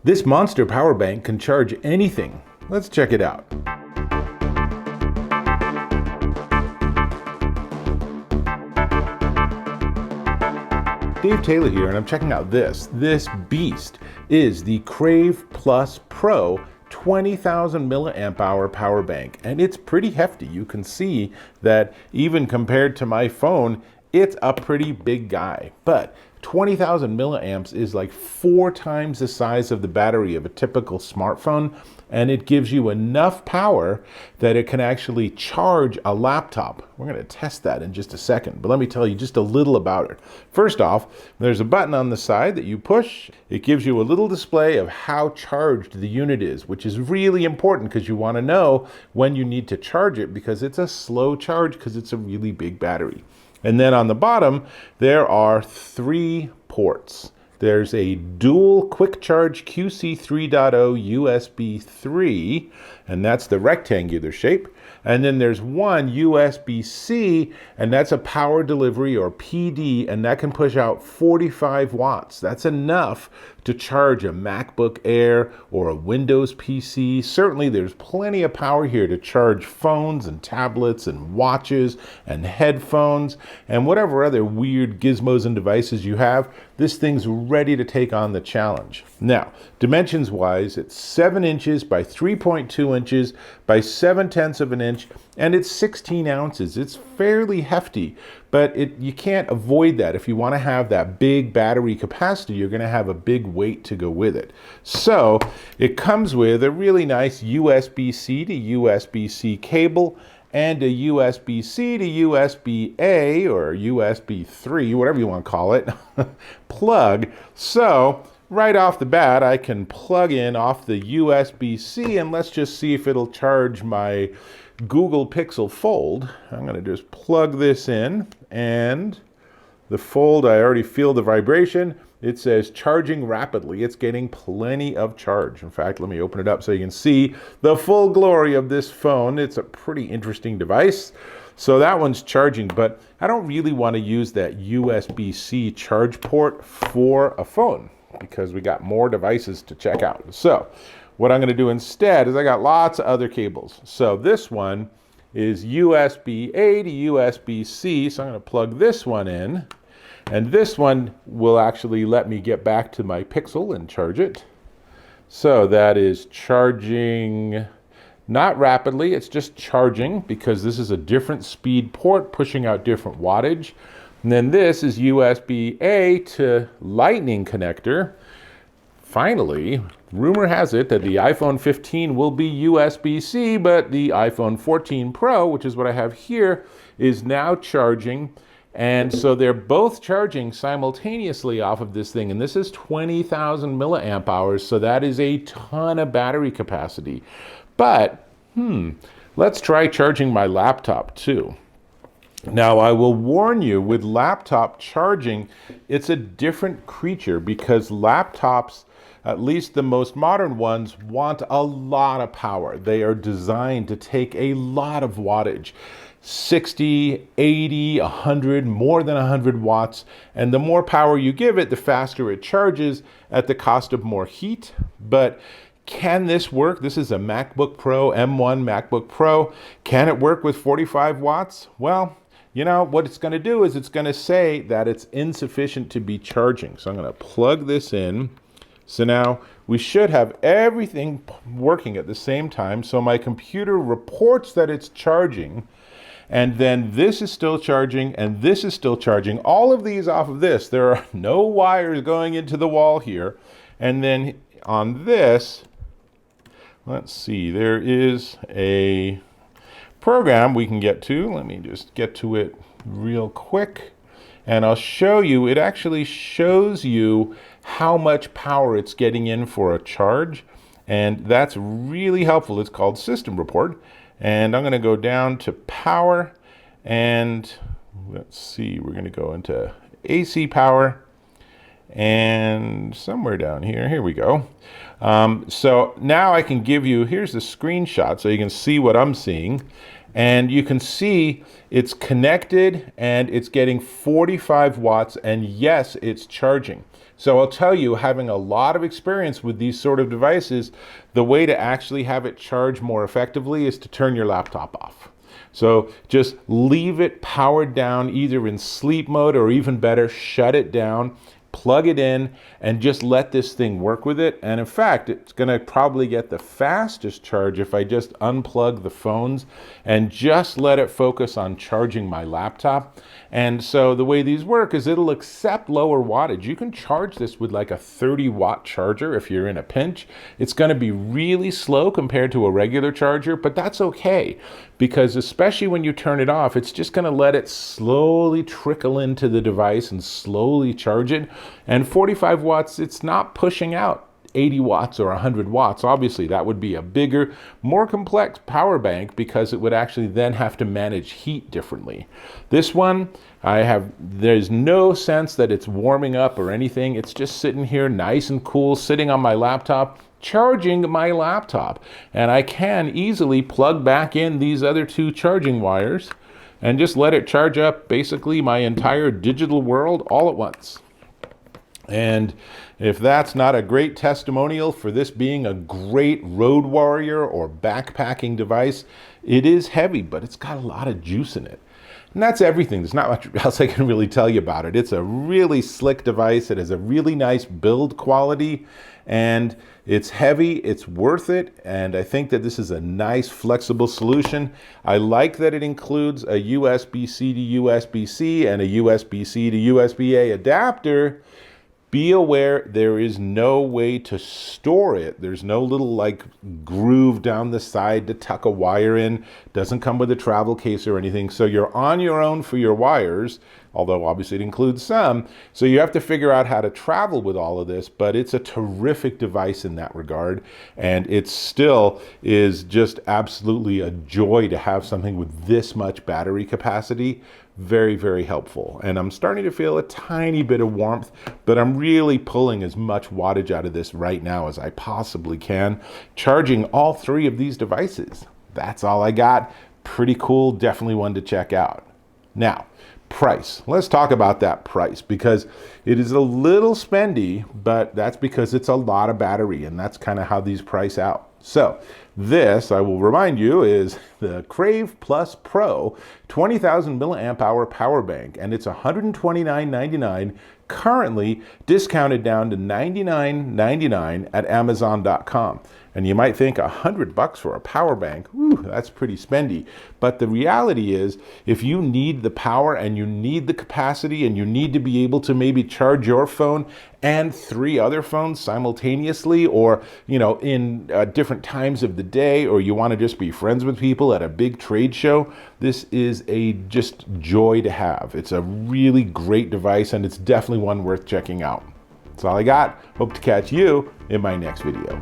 This monster power bank can charge anything. Let's check it out. Dave Taylor here, and I'm checking out this. This beast is the Crave Plus Pro 20,000 milliamp hour power bank, and it's pretty hefty. You can see that even compared to my phone, it's a pretty big guy. But 20,000 milliamps is like 4 times the size of the battery of a typical smartphone, and it gives you enough power that it can actually charge a laptop. We're going to test that in just a second, but let me tell you just a little about it. First off, there's a button on the side that you push. It gives you a little display of how charged the unit is, which is really important because you want to know when you need to charge it, because it's a slow charge because it's a really big battery. And then on the bottom, there are 3 ports. There's a dual quick charge QC 3.0 USB 3, and that's the rectangular shape. And then there's one USB-C, and that's a power delivery or PD, and that can push out 45 watts. That's enough to charge a MacBook Air or a Windows PC. Certainly there's plenty of power here to charge phones and tablets and watches and headphones and whatever other weird gizmos and devices you have. This thing's ready to take on the challenge. Now, dimensions wise, it's 7 inches by 3.2 inches by 7/10 of an inch, and it's 16 ounces. It's fairly hefty, but you can't avoid that. If you want to have that big battery capacity, you're going to have a big weight to go with it. So it comes with a really nice USB-C to USB-C cable and a USB-C to USB-A or USB 3, whatever you want to call it, plug. So right off the bat, I can plug in off the USB-C, and let's just see if it'll charge my Google Pixel Fold. I'm going to just plug this in, and the Fold, I already feel the vibration. It says charging rapidly. It's getting plenty of charge. In fact, let me open it up so you can see the full glory of this phone. It's a pretty interesting device. So that one's charging, but I don't really want to use that USB-C charge port for a phone because we got more devices to check out. So what I'm going to do instead is I got lots of other cables. So this one is USB-A to USB-C. So I'm going to plug this one in. And this one will actually let me get back to my Pixel and charge it. So that is charging not rapidly, it's just charging because this is a different speed port pushing out different wattage. And then this is USB-A to Lightning connector. Finally, rumor has it that the iPhone 15 will be USB-C, but the iPhone 14 Pro, which is what I have here, is now charging. And so they're both charging simultaneously off of this thing. And this is 20,000 milliamp hours, so that is a ton of battery capacity. But, let's try charging my laptop too. Now, I will warn you, with laptop charging, it's a different creature because laptops, at least the most modern ones, want a lot of power. They are designed to take a lot of wattage. 60, 80, 100, more than 100 watts. And the more power you give it, the faster it charges at the cost of more heat. But can this work? This is a MacBook Pro, M1 MacBook Pro. Can it work with 45 watts? Well, you know, what it's going to do is it's going to say that it's insufficient to be charging. So I'm going to plug this in. So now we should have everything working at the same time. So my computer reports that it's charging. And then this is still charging, and this is still charging. All of these off of this. There are no wires going into the wall here. And then on this, let's see, there is a program we can get to. Let me just get to it real quick. And I'll show you, it actually shows you how much power it's getting in for a charge. And that's really helpful. It's called System Report. And I'm going to go down to power, and let's see, we're going to go into AC power, and somewhere down here we go. So now I can give you, here's the screenshot so you can see what I'm seeing. And you can see it's connected and it's getting 45 watts, and yes, it's charging. So I'll tell you, having a lot of experience with these sort of devices, the way to actually have it charge more effectively is to turn your laptop off. So just leave it powered down, either in sleep mode or even better, shut it down, plug it in, and just let this thing work with it. And in fact, it's going to probably get the fastest charge if I just unplug the phones and just let it focus on charging my laptop. And so the way these work is it'll accept lower wattage. You can charge this with like a 30-watt charger if you're in a pinch. It's going to be really slow compared to a regular charger, but that's okay, because especially when you turn it off, it's just going to let it slowly trickle into the device and slowly charge it. And 45 watts, it's not pushing out 80 watts or 100 watts. Obviously, that would be a bigger, more complex power bank, because it would actually then have to manage heat differently. This one, there's no sense that it's warming up or anything. It's just sitting here nice and cool, sitting on my laptop, charging my laptop. And I can easily plug back in these other two charging wires and just let it charge up basically my entire digital world all at once. And if that's not a great testimonial for this being a great road warrior or backpacking device, it is heavy, but it's got a lot of juice in it. And that's everything. There's not much else I can really tell you about it. It's a really slick device. It has a really nice build quality, and it's heavy. It's worth it. And I think that this is a nice flexible solution. I like that it includes a USB-C to USB-C and a USB-C to USB-A adapter. Be aware there is no way to store it. There's no little like groove down the side to tuck a wire in. Doesn't come with a travel case or anything. So you're on your own for your wires, although obviously it includes some. So you have to figure out how to travel with all of this, but it's a terrific device in that regard. And it still is just absolutely a joy to have something with this much battery capacity. Very, very helpful. And I'm starting to feel a tiny bit of warmth, but I'm really pulling as much wattage out of this right now as I possibly can, charging all three of these devices. That's all I got. Pretty cool. Definitely one to check out. Now, price. Let's talk about that price, because it is a little spendy, but that's because it's a lot of battery, and that's kind of how these price out. So this, I will remind you, is the Crave Plus Pro 20,000 milliamp hour power bank, and it's $129.99, currently discounted down to $99.99 at Amazon.com. And you might think $100 for a power bank, whew, that's pretty spendy. But the reality is, if you need the power and you need the capacity and you need to be able to maybe charge your phone and 3 other phones simultaneously, or in different times of the day, or you want to just be friends with people at a big trade show, this is a just joy to have. It's a really great device, and it's definitely one worth checking out. That's all I got. Hope to catch you in my next video.